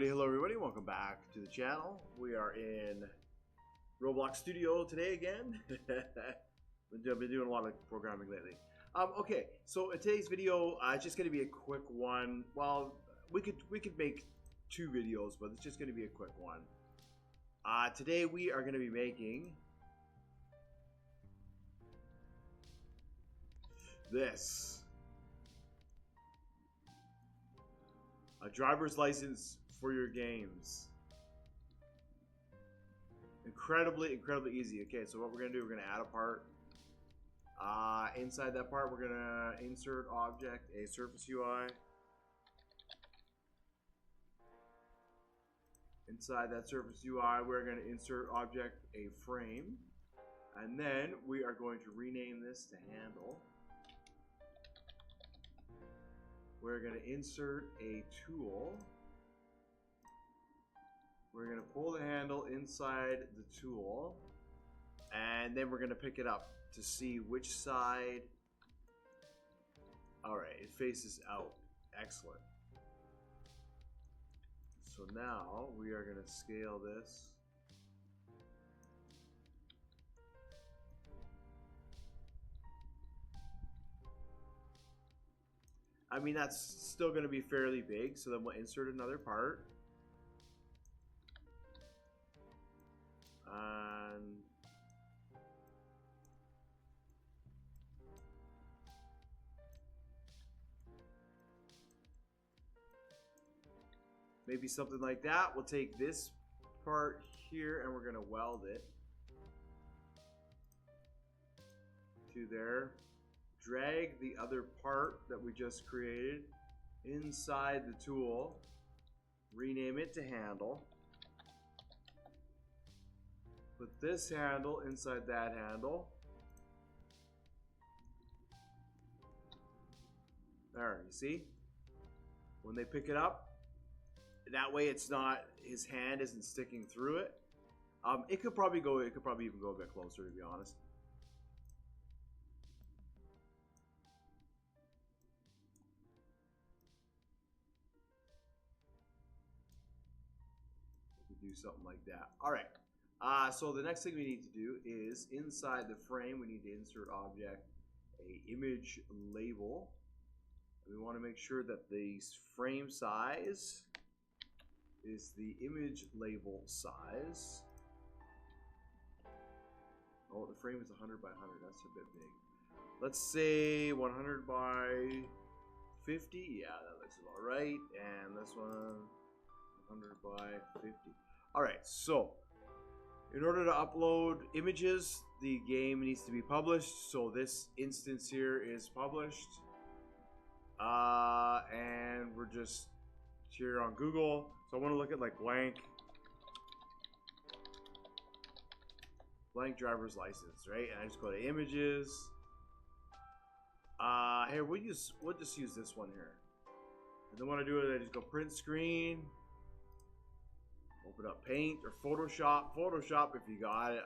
hello everybody, welcome back to the channel. We are in Roblox Studio today again. I've been doing a lot of programming lately. Okay, so in today's video, it's just going to be a quick one. Well, we could make two videos, but it's just going to be a quick one. Today we are going to be making this. A driver's license for your games. Incredibly easy. Okay, so what we're going to do, we're going to add a part. Inside that part, we're going to insert object, a surface UI. Inside that surface UI, we're going to insert object, a frame. And then we are going to rename this to handle. We're going to insert a tool. We're going to pull the handle inside the tool. And then we're going to pick it up to see which side. Alright, it faces out. Excellent. So now we are going to scale this. I mean, that's still going to be fairly big, so then we'll insert another part. And maybe something like that. We'll take this part here and we're going to weld it to there. Drag the other part that we just created inside the tool, rename it to handle, put this handle inside that handle. There, you see? When they pick it up, that way it's not, his hand isn't sticking through it. It could probably even go a bit closer, to be honest. Do something like that. Alright, so the next thing we need to do is inside the frame we need to insert object, a image label. We want to make sure that the frame size is the image label size. Oh, the frame is 100 by 100. That's a bit big. Let's say 100 by 50. Yeah, that looks about right. And this one 100 by 50. Alright, so in order to upload images, the game needs to be published. So this instance here is published. And we're just here on Google. So I want to look at like blank driver's license, right? And I just go to images. Here, we'll just use this one here. And then when I do it, I just go print screen. Open up Paint or Photoshop. Photoshop if you got it,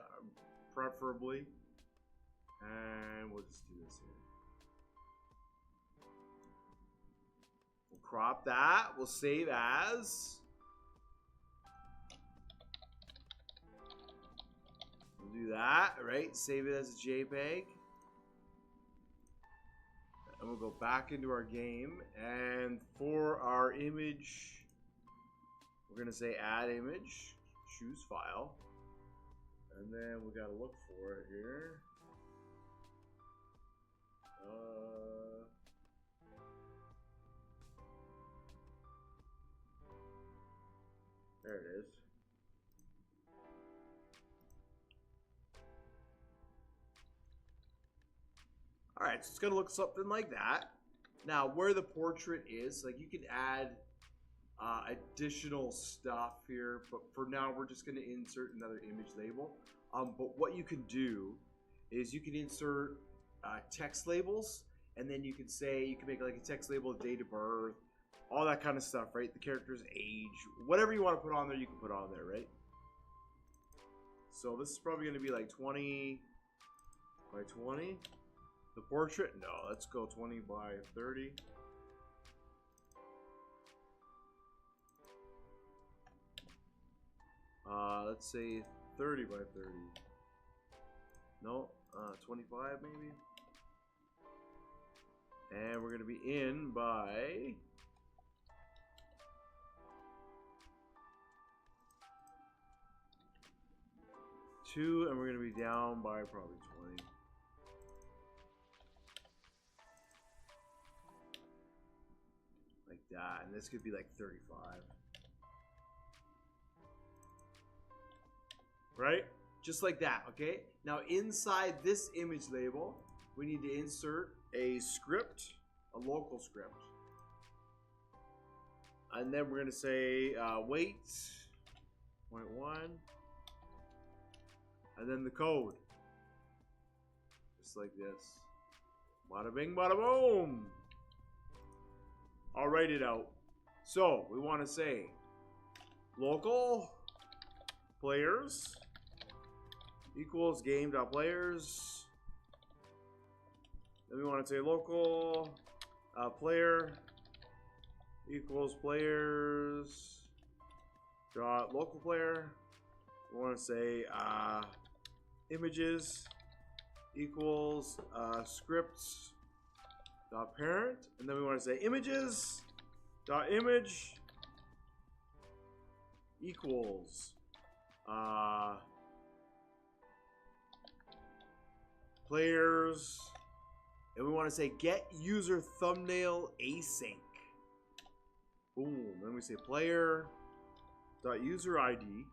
preferably. And we'll just do this here. We'll crop that. We'll save as. We'll do that, right? Save it as a JPEG. And we'll go back into our game. And for our image, we're going to say add image, choose file, and then we got to look for it here. There it is. Alright, so it's going to look something like that. Now, where the portrait is, like you can add additional stuff here, but for now we're just going to insert another image label. But what you can do is you can insert text labels, and then you can say, you can make like a text label, date of birth, all that kind of stuff, right? The character's age, whatever you want to put on there, you can put on there, right? So this is probably going to be like 20 by 20. The portrait, no, let's go 20 by 30. Let's say 30 by 30. No, 25 maybe. And we're gonna be in by 2, and we're gonna be down by probably 20. Like that, and this could be like 35. Right? Just like that, okay? Now inside this image label, we need to insert a script, a local script. And then we're gonna say weight 0.1, and then the code. Just like this. Bada bing, bada boom. I'll write it out. So we want to say local players equals game.players. Then we want to say local player equals players dot local player. We want to say images equals scripts dot parent, and then we want to say images dot image equals players, and we want to say get user thumbnail async. Boom. Then we say player dot user ID,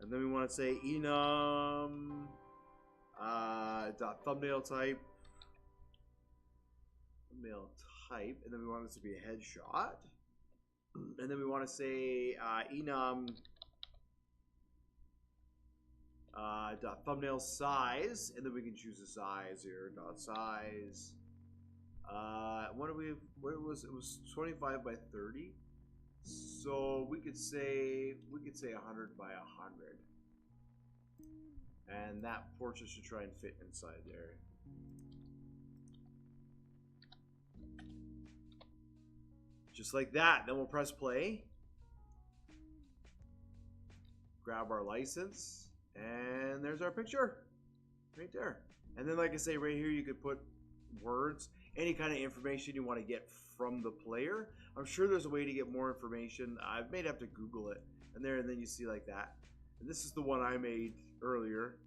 and then we want to say enum dot thumbnail type, and then we want this to be a headshot, and then we want to say enum dot thumbnail size, and then we can choose a size here. Dot size. What it was 25 by 30. So we could say 100 by 100, and that portrait should try and fit inside there. Just like that. Then we'll press play. Grab our license. And there's our picture. Right there. And then, like I say, right here you could put words. Any kind of information you want to get from the player. I'm sure there's a way to get more information. I may have to Google it. And then you see like that. And this is the one I made earlier.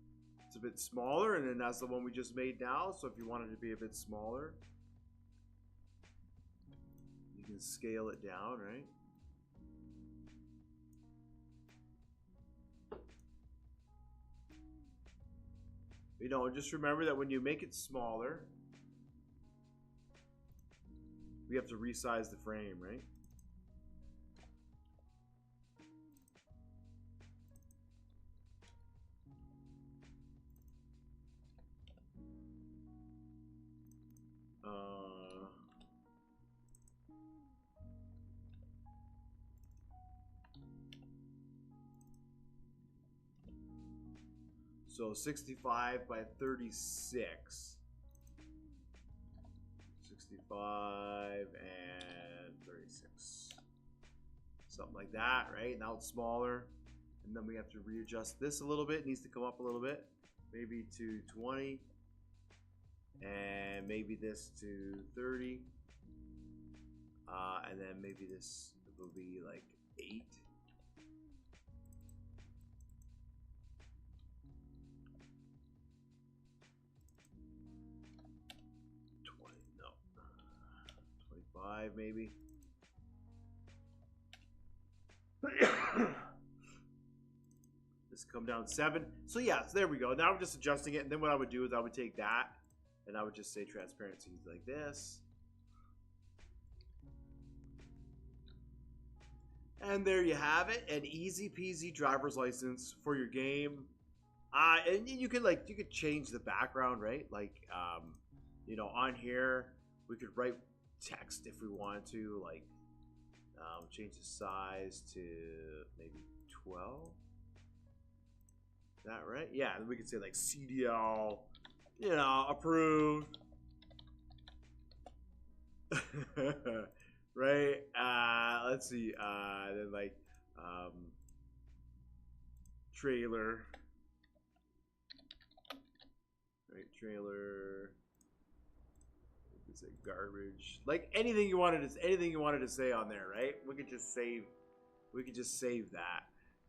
It's a bit smaller. And then that's the one we just made now. So if you wanted to be a bit smaller, you can scale it down, right? You know, just remember that when you make it smaller, we have to resize the frame, right? So 65 by 36. 65 and 36. Something like that, right? Now it's smaller. And then we have to readjust this a little bit. It needs to come up a little bit. Maybe to 20. And maybe this to 30. And then maybe this will be like 8. Maybe. This come down 7. So yeah, so there we go. Now I'm just adjusting it, and then what I would do is I would take that and I would just say transparency like this. And there you have it, an easy peasy driver's license for your game. And you could change the background, right? Like you know, on here we could write text if we wanted to, like change the size to maybe 12. Is that right? Yeah, and we could say like CDL, you know, approved. Right? Let's see. Then like trailer. Right, trailer. It's a garbage. Like anything you wanted to say on there, right? We could just save that.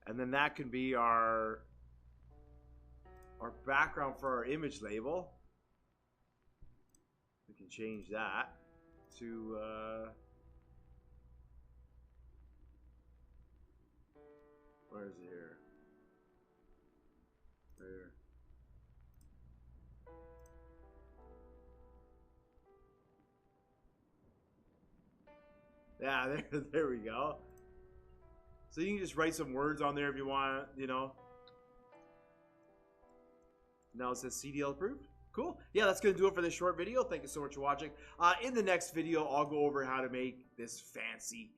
And then that can be our background for our image label. We can change that to where is it here? There. Yeah, there we go. So you can just write some words on there if you want, you know. Now it says CDL approved. Cool. Yeah, that's going to do it for this short video. Thank you so much for watching. In the next video, I'll go over how to make this fancy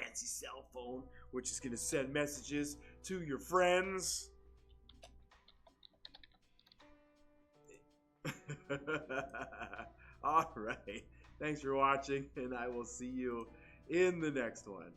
cell phone, which is going to send messages to your friends. All right. Thanks for watching, and I will see you in the next one.